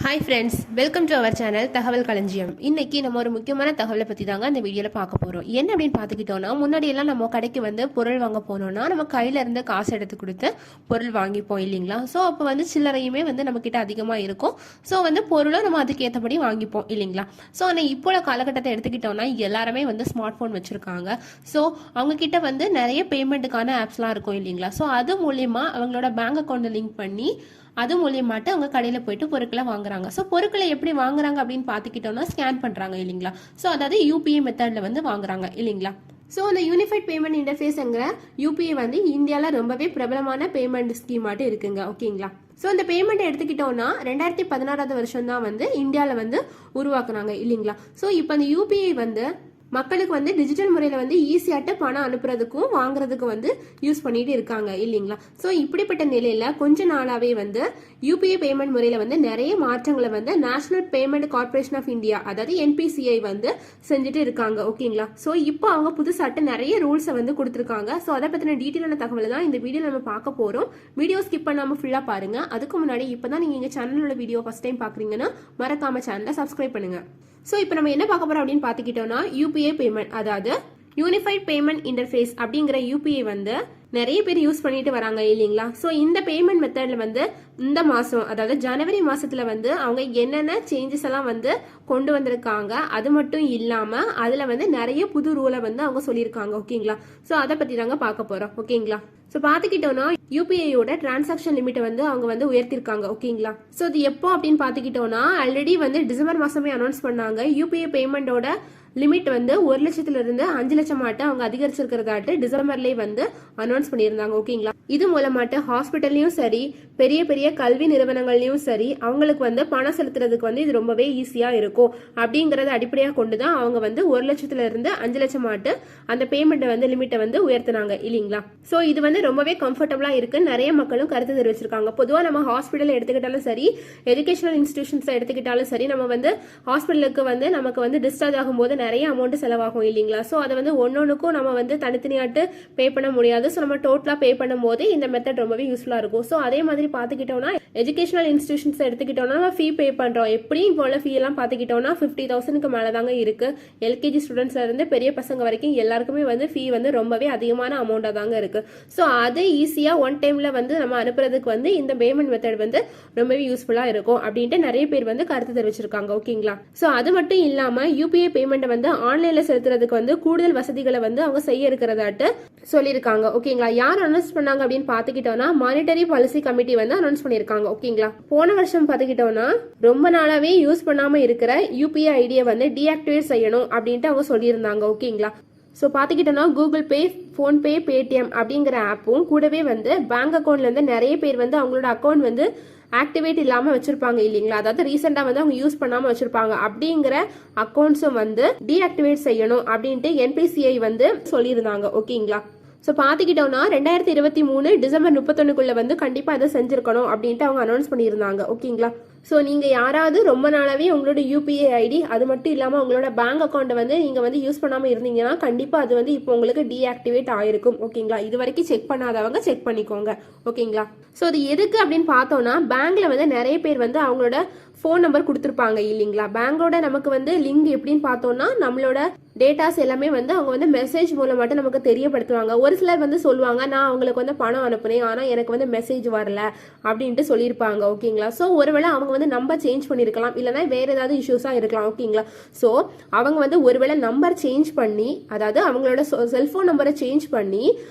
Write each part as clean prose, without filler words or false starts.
Hi friends, welcome to our channel Thagaval Kalanjiyam. இன்னைக்கு நம்ம ஒரு முக்கியமான தகவலை பற்றி தாங்க இந்த வீடியோவில் பார்க்க போகிறோம். என்ன அப்படின்னு பார்த்துக்கிட்டோம்னா, முன்னாடியெல்லாம் நம்ம கடைக்கு வந்து பொருள் வாங்க போனோம்னா நம்ம கையில இருந்து காசு எடுத்து கொடுத்து பொருள் வாங்கிப்போம் இல்லைங்களா? ஸோ அப்போ வந்து சில்லறையுமே வந்து நம்மக்கிட்ட அதிகமாக இருக்கும். ஸோ வந்து பொருளும் நம்ம அதுக்கேற்றபடி வாங்கிப்போம் இல்லைங்களா? ஸோ ஆனால் இப்போ காலகட்டத்தை எடுத்துக்கிட்டோம்னா எல்லாருமே வந்து ஸ்மார்ட் ஃபோன் வச்சுருக்காங்க. ஸோ அவங்கக்கிட்ட வந்து நிறைய பேமெண்ட்டுக்கான ஆப்ஸ்லாம் இருக்கும் இல்லைங்களா? ஸோ அது மூலயமா அவங்களோட பேங்க் அக்கௌண்ட்டை லிங்க் பண்ணி அது மூலியமாட்டு அவங்க கடையில் போயிட்டு பொருட்களை வாங்குறாங்க. ஸோ பொருட்களை எப்படி வாங்குறாங்க அப்படின்னு பார்த்துக்கிட்டோம்னா ஸ்கேன் பண்ணுறாங்க இல்லைங்களா? ஸோ அதாவது யூபிஐ மெத்தடில் வந்து வாங்குறாங்க இல்லைங்களா? ஸோ அந்த யூனிஃபைட் பேமெண்ட் இன்டர்ஃபேஸ்ங்கிற யூபிஐ வந்து இந்தியாவில் ரொம்பவே பிரபலமான பேமெண்ட் ஸ்கீமாட்டு இருக்குங்க. ஓகேங்களா? ஸோ இந்த பேமெண்ட் எடுத்துக்கிட்டோம்னா 2016 வருஷம் தான் வந்து இந்தியாவில் வந்து உருவாக்குனாங்க இல்லைங்களா? ஸோ இப்போ அந்த யூபிஐ வந்து மக்களுக்கு வந்து டிஜிட்டல் முறையில் வந்து ஈஸியாட்டு பணம் அனுப்புறதுக்கும் வாங்குறதுக்கும் வந்து யூஸ் பண்ணிட்டு இருக்காங்க இல்லைங்களா? ஸோ இப்படிப்பட்ட நிலையில கொஞ்ச நாளாவே வந்து யூபிஐ பேமெண்ட் முறையில் வந்து நிறைய மாற்றங்களை வந்து national payment corporation of India அதாவது என்பிசிஐ வந்து செஞ்சுட்டு இருக்காங்க. ஓகேங்களா? ஸோ இப்போ அவங்க புதுசாட்டு நிறைய ரூல்ஸை வந்து கொடுத்துருக்காங்க. ஸோ அதை பற்றின டீட்டெயிலான தகவல் தான் இந்த வீடியோ நம்ம பார்க்க போகிறோம். வீடியோ ஸ்கிப் பண்ணாமல் ஃபுல்லாக பாருங்க. அதுக்கு முன்னாடி இப்போ தான் நீங்கள் எங்கள் சேனலோட வீடியோ ஃபர்ஸ்ட் டைம் பார்க்குறீங்கன்னா மறக்காம சேனலை சப்ஸ்கிரைப் பண்ணுங்க. ஸோ இப்போ நம்ம என்ன பார்க்க போறோம் அப்படின்னு பார்த்துக்கிட்டோம்னா யூபிஐ பேமெண்ட் அதாவது யூனிஃபைட் பேமெண்ட் இன்டர்ஃபேஸ் அப்படிங்கிற யூபிஐ வந்து நிறைய பேர் யூஸ் பண்ணிட்டு வராங்க இல்லைங்களா? ஸோ இந்த பேமெண்ட் மெத்தட்ல வந்து இந்த மாசம் அதாவது ஜனவரி மாசத்துல வந்து அவங்க என்னென்ன சேஞ்சஸ் எல்லாம் வந்து கொண்டு வந்திருக்காங்க. அது மட்டும் இல்லாம அதுல வந்து நிறைய புது ரூலை வந்து அவங்க சொல்லியிருக்காங்க. ஓகேங்களா? ஸோ அதை பத்தி தாங்க பார்க்க போறோம். ஓகேங்களா? ஸோ பார்த்துக்கிட்டோம்னா யூபிஐயோட டிரான்சாக்ஷன் லிமிட்டை வந்து அவங்க வந்து உயர்த்திருக்காங்க. ஓகேங்களா? ஸோ இது எப்போ அப்படின்னு பார்த்துக்கிட்டோம்னா ஆல்ரெடி வந்து டிசம்பர் மாசமே அனௌன்ஸ் பண்ணாங்க. யூபிஐ பேமெண்டோட லிமிட் வந்து 1 லட்சத்துல இருந்து 5 லட்சம் ஆட்டு அவங்க அதிகரிச்சிருக்கிறதாட்டு டிசம்பர்லேயே வந்து அனௌன்ஸ் பண்ணியிருந்தாங்க. ஓகேங்களா? இது மூலமாட்டு ஹாஸ்பிட்டல்லையும் சரி பெரிய பெரிய கல்வி நிறுவனங்கள்லயும் சரி அவங்களுக்கு வந்து பணம் செலுத்துறதுக்கு வந்து இது ரொம்பவே ஈஸியா இருக்கும் அப்படிங்கறத அடிப்படையாக கொண்டுதான் அவங்க வந்து 1 லட்சத்துல இருந்து 5 லட்சம் ஆட்டு அந்த பேமெண்ட் வந்து லிமிட்டை வந்து உயர்த்தினாங்க இல்லைங்களா? ஸோ இது வந்து ரொம்பவே கம்ஃபர்டபுளா இருக்கு. நிறைய மக்களும் கருத்து தெரிவிச்சிருக்காங்க. பொதுவாக நம்ம ஹாஸ்பிட்டல் எடுத்துக்கிட்டாலும் சரி எஜுகேஷனல் இன்ஸ்டிடியூஷன்ஸ் எடுத்துக்கிட்டாலும் சரி நம்ம வந்து ஹாஸ்பிட்டலுக்கு வந்து நமக்கு வந்து டிஸ்சார்ஜ் ஆகும்போது நிறைய அமௌண்ட் செலவாகும் இல்லைங்களா? ஸோ அதை வந்து ஒன்னொன்னுக்கும் நம்ம வந்து தனித்தனியாட்டு பே பண்ண முடியாது. ஸோ நம்ம டோட்டலா பே பண்ணும்போது இந்த மெத்தட் ரொம்பவே யூஸ்ஃபுல்லா இருக்கும். ஸோ அதே மாதிரி பார்த்துக்கிட்டோம்னா எஜுகேஷனல் இன்ஸ்டிடியூஷன்ஸ் எடுத்துக்கிட்டோம்னா நம்ம ஃபீ பே பண்றோம். எப்படியும் போல ஃபீ எல்லாம் பார்த்துக்கிட்டோம்னா 50,000க்கு மேல தாங்க இருக்கு. எல்கேஜி ஸ்டூடெண்ட்ஸ்ல இருந்து பெரிய பசங்க வரைக்கும் எல்லாருக்குமே வந்து ஃபீ வந்து ரொம்பவே அதிகமான அமௌண்டா தாங்க இருக்கு. ஸோ அது ஈஸியா ஒன் டைம்ல வந்து நம்ம அனுப்புறதுக்கு வந்து இந்த பேமெண்ட் மெத்தட் வந்து ரொம்பவே யூஸ்ஃபுல்லா இருக்கும் அப்படின்ட்டு நிறைய பேர் வந்து கருத்து தெரிவிச்சிருக்காங்க. ஓகேங்களா? ஸோ அது மட்டும் இல்லாம யூபிஐ பேமெண்ட் வந்து ஆன்லைன்ல செலுத்துறதுக்கு வந்து கூடுதல் வசதிகளை வந்து அவங்க செய்ய இருக்கிறதாட்டு சொல்லியிருக்காங்க. ஓகேங்களா? யார் அனௌன்ஸ் பண்ணாங்க அப்படின்னு பாத்துக்கிட்டோம்னா மானிட்டரி பாலிசி கமிட்டி வந்து அனௌன்ஸ் பண்ணிருக்காங்க. ஓகேங்களா? போன வருஷம் பாத்துக்கிட்டோம்னா ரொம்ப நாளாவே யூஸ் பண்ணாம இருக்கிற யூபிஐ ஐடியை வந்து டீஆக்டிவேட் செய்யணும் அப்படின்ட்டு அவங்க சொல்லியிருந்தாங்க. ஓகேங்களா? ஸோ பார்த்துக்கிட்டோன்னா கூகுள் பே, ஃபோன்பே, பேடிஎம் அப்படிங்கிற ஆப்பும் கூடவே வந்து பேங்க் அக்கௌண்ட்ல இருந்து நிறைய பேர் வந்து அவங்களோட அக்கௌண்ட் வந்து ஆக்டிவேட் இல்லாம வச்சிருப்பாங்க இல்லைங்களா? அதாவது ரீசெண்டா வந்து அவங்க யூஸ் பண்ணாம வச்சிருப்பாங்க. அப்படிங்கிற அக்கௌண்ட்ஸும் வந்து டீஆக்டிவேட் செய்யணும் அப்படின்ட்டு என்பிசிஐ வந்து சொல்லியிருந்தாங்க. ஓகேங்களா? ஸோ பார்த்துக்கிட்டோம்னா 2023 டிசம்பர் 31க்குள்ள வந்து கண்டிப்பா அதை செஞ்சிருக்கணும் அப்படின்ட்டு அவங்க அனௌன்ஸ் பண்ணியிருந்தாங்க. ஓகேங்களா? ஸோ நீங்கள் யாராவது ரொம்ப நாளாவே உங்களோட யூபிஐ ஐடி அது மட்டும் இல்லாமல் உங்களோட பேங்க் அக்கௌண்ட்டை வந்து நீங்கள் வந்து யூஸ் பண்ணாமல் இருந்தீங்கன்னா கண்டிப்பாக அது வந்து இப்போ உங்களுக்கு டீஆக்டிவேட் ஆயிருக்கும். ஓகேங்களா? இது வரைக்கும் செக் பண்ணாதவங்க செக் பண்ணிக்கோங்க. ஓகேங்களா? ஸோ அது எதுக்கு அப்படின்னு பார்த்தோம்னா பேங்க்ல வந்து நிறைய பேர் வந்து அவங்களோட ஃபோன் நம்பர் கொடுத்துருப்பாங்க இல்லைங்களா? பேங்கோட நமக்கு வந்து லிங்க் எப்படின்னு பார்த்தோம்னா நம்மளோட டேட்டாஸ் எல்லாமே வந்து அவங்க வந்து மெசேஜ் மூலம் மட்டும் நமக்கு தெரியப்படுத்துவாங்க. ஒரு சிலர் வந்து சொல்லுவாங்க நான் அவங்களுக்கு வந்து பணம் அனுப்புனேன் ஆனால் எனக்கு வந்து மெசேஜ் வரல அப்படின்ட்டு சொல்லியிருப்பாங்க. ஓகேங்களா? ஸோ ஒருவேளை அவங்க வந்து நம்பர் சேஞ்ச் பண்ணியிருக்கலாம், இல்லைன்னா வேற ஏதாவது இஷ்யூஸாக இருக்கலாம். ஓகேங்களா? ஸோ அவங்க வந்து ஒருவேளை நம்பர் சேஞ்ச் பண்ணி அதாவது அவங்களோட செல்ஃபோன் நம்பரை சேஞ்ச் பண்ணி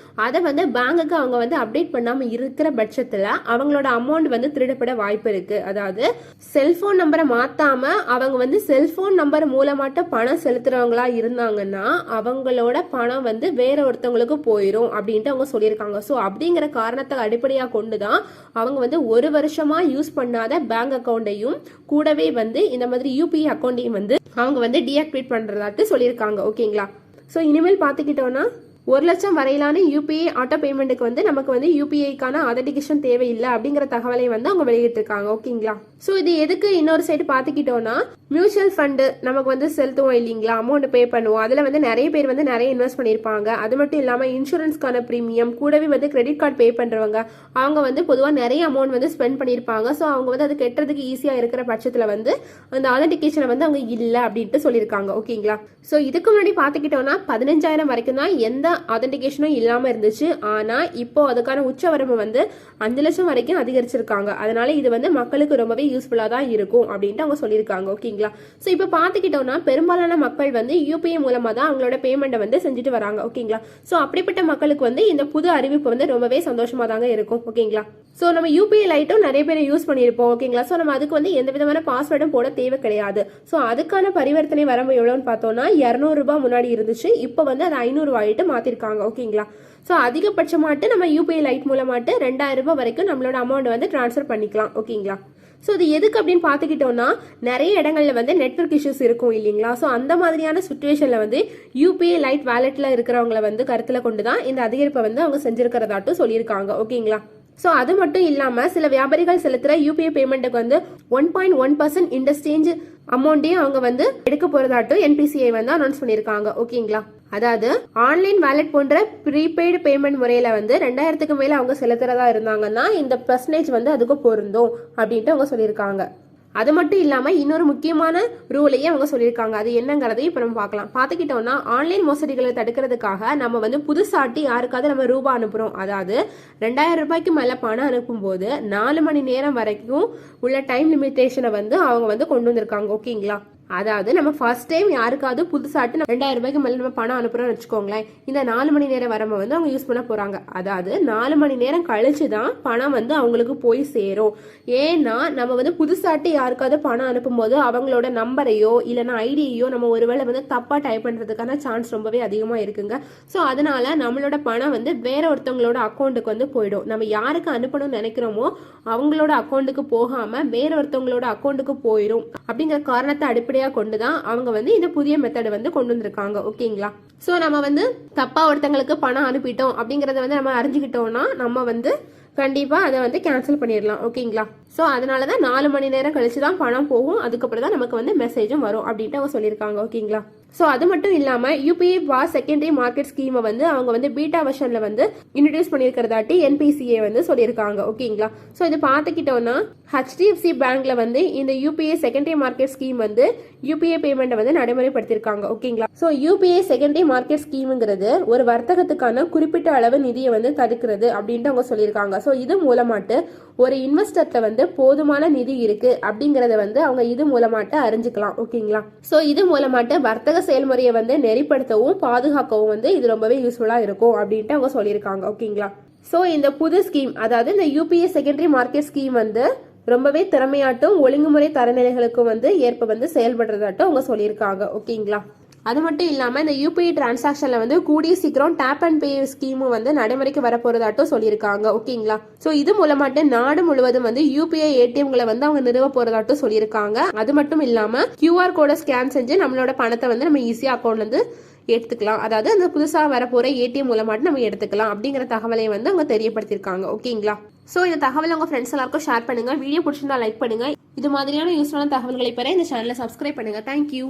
அதை வந்து பேங்குக்கு அவங்க வந்து அப்டேட் பண்ணாமல் இருக்கிற பட்சத்தில் அவங்களோட அமௌண்ட் வந்து திருடப்பட வாய்ப்பு இருக்கு. அதாவது செல்போன் நம்பரை மாத்தாம அவங்க வந்து செல்போன் நம்பர் மூலமாட்ட பணம் செலுத்துறவங்களா இருந்தாங்கன்னா அவங்களோட பணம் வந்து வேற ஒருத்தவங்களுக்கு போயிடும் அப்படின்ட்டு அவங்க சொல்லியிருக்காங்க. ஸோ அப்படிங்கிற காரணத்தை அடிப்படையாக கொண்டுதான் அவங்க வந்து 1 வருஷமா யூஸ் பண்ணாத பேங்க் அக்கௌண்ட்டையும் கூடவே வந்து இந்த மாதிரி யூபிஐ அக்கௌண்ட்டையும் வந்து அவங்க வந்து டீஆக்டிவேட் பண்றதாட்டு சொல்லியிருக்காங்க. ஓகேங்களா? ஸோ இனிமேல் பார்த்துக்கிட்டோம்னா 1 லட்சம் வரையிலான யூபிஐ ஆட்டோ பேமெண்ட்டுக்கு வந்து நமக்கு வந்து யூபிஐக்கான ஆதென்டிகேஷன் தேவையில்லை அப்படிங்கிற தகவலை வந்து அவங்க வெளியிட்டிருக்காங்க. ஓகேங்களா. ஸோ இது எதுக்கு இன்னொரு சைடு பார்த்துக்கிட்டோம்னா, மியூச்சுவல் ஃபண்டு நமக்கு வந்து செலுத்துவோம் இல்லைங்களா, அமௌண்ட் பே பண்ணுவோம். அதில் வந்து நிறைய பேர் வந்து நிறைய இன்வெஸ்ட் பண்ணியிருப்பாங்க. அது மட்டும் இல்லாமல் இன்சூரன்ஸ்க்கான ப்ரீமியம் கூடவே வந்து கிரெடிட் கார்டு பே பண்ணுறவங்க அவங்க வந்து பொதுவாக நிறைய அமௌண்ட் வந்து ஸ்பெண்ட் பண்ணியிருப்பாங்க. ஸோ அவங்க வந்து அது கெட்டுறதுக்கு ஈஸியாக இருக்கிற பட்சத்தில் வந்து அந்த ஆதென்டிகேஷனை வந்து அவங்க இல்லை அப்படின்ட்டு சொல்லியிருக்காங்க. ஓகேங்களா. ஸோ இதுக்கு முன்னாடி பார்த்துக்கிட்டோம்னா 15,000 வரைக்கும் தான் எந்த ஆதென்டிகேஷனும் இல்லாமல் இருந்துச்சு. ஆனால் இப்போ அதுக்கான உச்சவரம்பு வந்து 5 லட்சம் வரைக்கும் அதிகரிச்சிருக்காங்க. அதனால இது வந்து மக்களுக்கு ரொம்பவே யூஸ்ஃபுல்லாக தான் இருக்கும் அப்படின்ட்டு அவங்க சொல்லியிருக்காங்க. ஓகேங்களா. ஸோ இப்போ பார்த்துக்கிட்டோம்னா பெரும்பாலான மக்கள் வந்து யூபிஐ மூலமாக தான் அவங்களோட பேமெண்ட்டை வந்து செஞ்சுட்டு வராங்க. ஓகேங்களா. ஸோ அப்படிப்பட்ட மக்களுக்கு வந்து இந்த புது அறிவிப்பு வந்து ரொம்பவே சந்தோஷமாக தாங்க இருக்கும். ஓகேங்களா. ஸோ நம்ம யூபிஐ லைட்டும் நிறைய பேர் யூஸ் பண்ணியிருப்போம். ஓகேங்களா. ஸோ நம்ம அதுக்கு வந்து எந்த விதமான பாஸ்வேர்டும் போட தேவை கிடையாது. ஸோ அதுக்கான பரிவர்த்தனை வரம்பு எவ்வளோன்னு பார்த்தோம்னா 200 ரூபாய் முன்னாடி இருந்துச்சு. இப்போ வந்து அது 500 ரூபாயிட்டு மாற்றிருக்காங்க. ஓகேங்களா. ஸோ அதிகபட்சமாட்டு நம்ம யூபிஐ லைட் மூலமாட்டு 2000 ரூபாய் வரைக்கும் நம்மளோட அமௌண்ட் வந்து டிரான்ஸ்ஃபர் பண்ணிக்கலாம். ஓகேங்களா. ஸோ இது எதுக்கு அப்படின்னு பார்த்துக்கிட்டோம்னா, நிறைய இடங்கள்ல வந்து நெட்வொர்க் இஷ்யூஸ் இருக்கும் இல்லைங்களா. ஸோ அந்த மாதிரியான சுச்சுவேஷன்ல வந்து யூபிஐ லைட் வேலெட்ல இருக்கிறவங்கள வந்து கருத்தில் கொண்டு தான் இந்த அதிகரிப்பை வந்து அவங்க செஞ்சிருக்கிறதாட்டும் சொல்லியிருக்காங்க. ஓகேங்களா. ஸோ அது மட்டும் இல்லாமல் சில வியாபாரிகள் செலுத்துகிற யூபிஐ பேமெண்ட்டுக்கு வந்து 1.1% இன்டர்சேஞ்ச் அமௌண்ட்டையும் அவங்க வந்து எடுக்க போறதாட்டும் என்பிசிஐ வந்து அனௌன்ஸ் பண்ணியிருக்காங்க. ஓகேங்களா. அதாவது ஆன்லைன் வேலெட் போன்ற ப்ரீபெய்டு பேமெண்ட் முறையில வந்து 2000க்கு மேல அவங்க செலுத்துறதா இருந்தாங்கன்னா இந்த பெர்சன்டேஜ் வந்து அதுக்கு பொருந்தும் அப்படின்ட்டு அவங்க சொல்லியிருக்காங்க. அது மட்டும் இல்லாம இன்னொரு முக்கியமான ரூலையே அவங்க சொல்லியிருக்காங்க. அது என்னங்கிறதையும் இப்ப நம்ம பார்க்கலாம். பார்த்துக்கிட்டோம்னா ஆன்லைன் மோசடிகளை தடுக்கிறதுக்காக நம்ம வந்து புதுசாட்டி யாருக்காவது நம்ம ரூபாய் அனுப்புறோம், அதாவது 2000 ரூபாய்க்கு மேல பணம் அனுப்பும் போது 4 மணி நேரம் வரைக்கும் உள்ள டைம் லிமிட்டேஷனை வந்து அவங்க வந்து கொண்டு வந்திருக்காங்க. ஓகேங்களா. அதாவது நம்ம ஃபர்ஸ்ட் டைம் யாருக்காவது புதுசாட்டு 2000 ரூபாய்க்கு மேலே நம்ம பணம் அனுப்புறோம்னு வச்சுக்கோங்களேன், இந்த 4 மணி நேரம் வரம்ப வந்து அவங்க யூஸ் பண்ண போறாங்க. அதாவது 4 மணி நேரம் கழிச்சு தான் பணம் வந்து அவங்களுக்கு போய் சேரும். ஏன்னா நம்ம வந்து புதுசாட்டு யாருக்காவது பணம் அனுப்பும் போது அவங்களோட நம்பரையோ இல்லைன்னா ஐடியையோ நம்ம ஒருவேளை வந்து தப்பா டைப் பண்றதுக்கான சான்ஸ் ரொம்பவே அதிகமா இருக்குங்க. ஸோ அதனால நம்மளோட பணம் வந்து வேற ஒருத்தவங்களோட அக்கௌண்ட்டுக்கு வந்து போயிடும். நம்ம யாருக்கு அனுப்பணும்னு நினைக்கிறோமோ அவங்களோட அக்கௌண்ட்டுக்கு போகாம வேற ஒருத்தவங்களோட அக்கௌண்ட்டுக்கு போயிடும் அப்படிங்கிற காரணத்தை அடிப்படை கொண்டுதான் அவங்க வந்து இந்த புதிய மெத்தட் வந்து கொண்டு வந்திருக்காங்க. ஓகேங்களா. சோ நம்ம வந்து தப்பா ஒருத்தங்களுக்கு பணம் அனுப்பிட்டோம் அப்படிங்கறத வந்து நம்ம அறிஞ்சுக்கிட்டோம்னா நம்ம வந்து கண்டிப்பா அதை வந்து கேன்சல் பண்ணிடலாம். ஓகேங்களா. ஸோ அதனாலதான் 4 மணி நேரம் கழிச்சு தான் பணம் போகும், அதுக்கப்புறம் தான் நமக்கு வந்து மெசேஜும் வரும் அப்படின்ட்டு அவங்க சொல்லியிருக்காங்க. ஓகேங்களா. ஸோ அது மட்டும் இல்லாம யூபிஐ பாஸ் செகண்டரி மார்க்கெட் ஸ்கீமை வந்து அவங்க வந்து பீட்டா வெர்ஷன்ல வந்து இன்ட்ரடியூஸ் பண்ணியிருக்கிறதாட்டி என்பிசிஏ வந்து சொல்லியிருக்காங்க. ஓகேங்களா. ஸோ இது பார்த்துக்கிட்டோம்னா ஹெச்டிஎஃப்சி பேங்க்ல வந்து இந்த யூபிஐ செகண்டரி மார்க்கெட் ஸ்கீம் வந்து யூபிஐ பேமெண்ட் வந்து நடைமுறைப்படுத்திருக்காங்க. ஓகேங்களா. ஸோ யூபிஐ செகண்டரி மார்க்கெட் ஸ்கீம்ங்கிறது ஒரு வர்த்தகத்துக்கான குறிப்பிட்ட அளவு நிதியை வந்து தடுக்கிறது அப்படின்ட்டு அவங்க சொல்லியிருக்காங்க. ஸோ இது மூலமாட்டு ஒரு இன்வெஸ்டர்ல வந்து போதுமான நிதி இருக்கு அப்படிங்கறத வந்து அவங்க இது மூலமாட்டு அறிஞ்சுக்கலாம். ஓகேங்களா. ஸோ இது மூலமாட்டு வர்த்தக செயல்முறையை வந்து நெறிப்படுத்தவும் பாதுகாக்கவும் வந்து இது ரொம்பவே யூஸ்ஃபுல்லா இருக்கும் அப்படின்ட்டு அவங்க சொல்லியிருக்காங்க. ஓகேங்களா. ஸோ இந்த புது ஸ்கீம், அதாவது இந்த யூபிஐ செகண்டரி மார்க்கெட் ஸ்கீம் வந்து ரொம்பவே திறமையாட்டும் ஒழுங்குமுறை தரநிலைகளுக்கும் வந்து ஏற்ப வந்து செயல்படுறதாட்டும் அவங்க சொல்லியிருக்காங்க. ஓகேங்களா. அது மட்டும் இல்லாமல் இந்த யூபிஐ டிரான்சாக்ஷனில் வந்து கூடிய சீக்கிரம் டேப் அண்ட் பே ஸ்கீமும் வந்து நடைமுறைக்கு வரப்போறதாட்டும் சொல்லியிருக்காங்க. ஓகேங்களா. ஸோ இது மூலமாட்டு நாடு முழுவதும் வந்து யூபிஐ ஏடிஎம்களை வந்து அவங்க நிறுவ போறதாட்டும் சொல்லியிருக்காங்க. அது மட்டும் இல்லாமல் QR கோடை ஸ்கேன் செஞ்சு நம்மளோட பணத்தை வந்து நம்ம ஈஸியாக அக்கௌண்ட்லேருந்து எடுத்துக்கலாம். அதாவது அந்த புதுசாக வரப்போற ஏடிஎம் மூலமாட்டு நம்ம எடுத்துக்கலாம் அப்படிங்கிற தகவலை வந்து அவங்க தெரியப்படுத்திருக்காங்க. ஓகேங்களா. ஸோ இந்த தகவலை உங்க ஃப்ரெண்ட்ஸ் எல்லாருக்கும் ஷேர் பண்ணுங்க. வீடியோ பிடிச்சிருந்தா லைக் பண்ணுங்க. இது மாதிரியான யூஸ்ஃபுல்லான தகவல்களை பெற இந்த சேனலை சப்ஸ்கிரைப் பண்ணுங்க. தேங்க்யூ.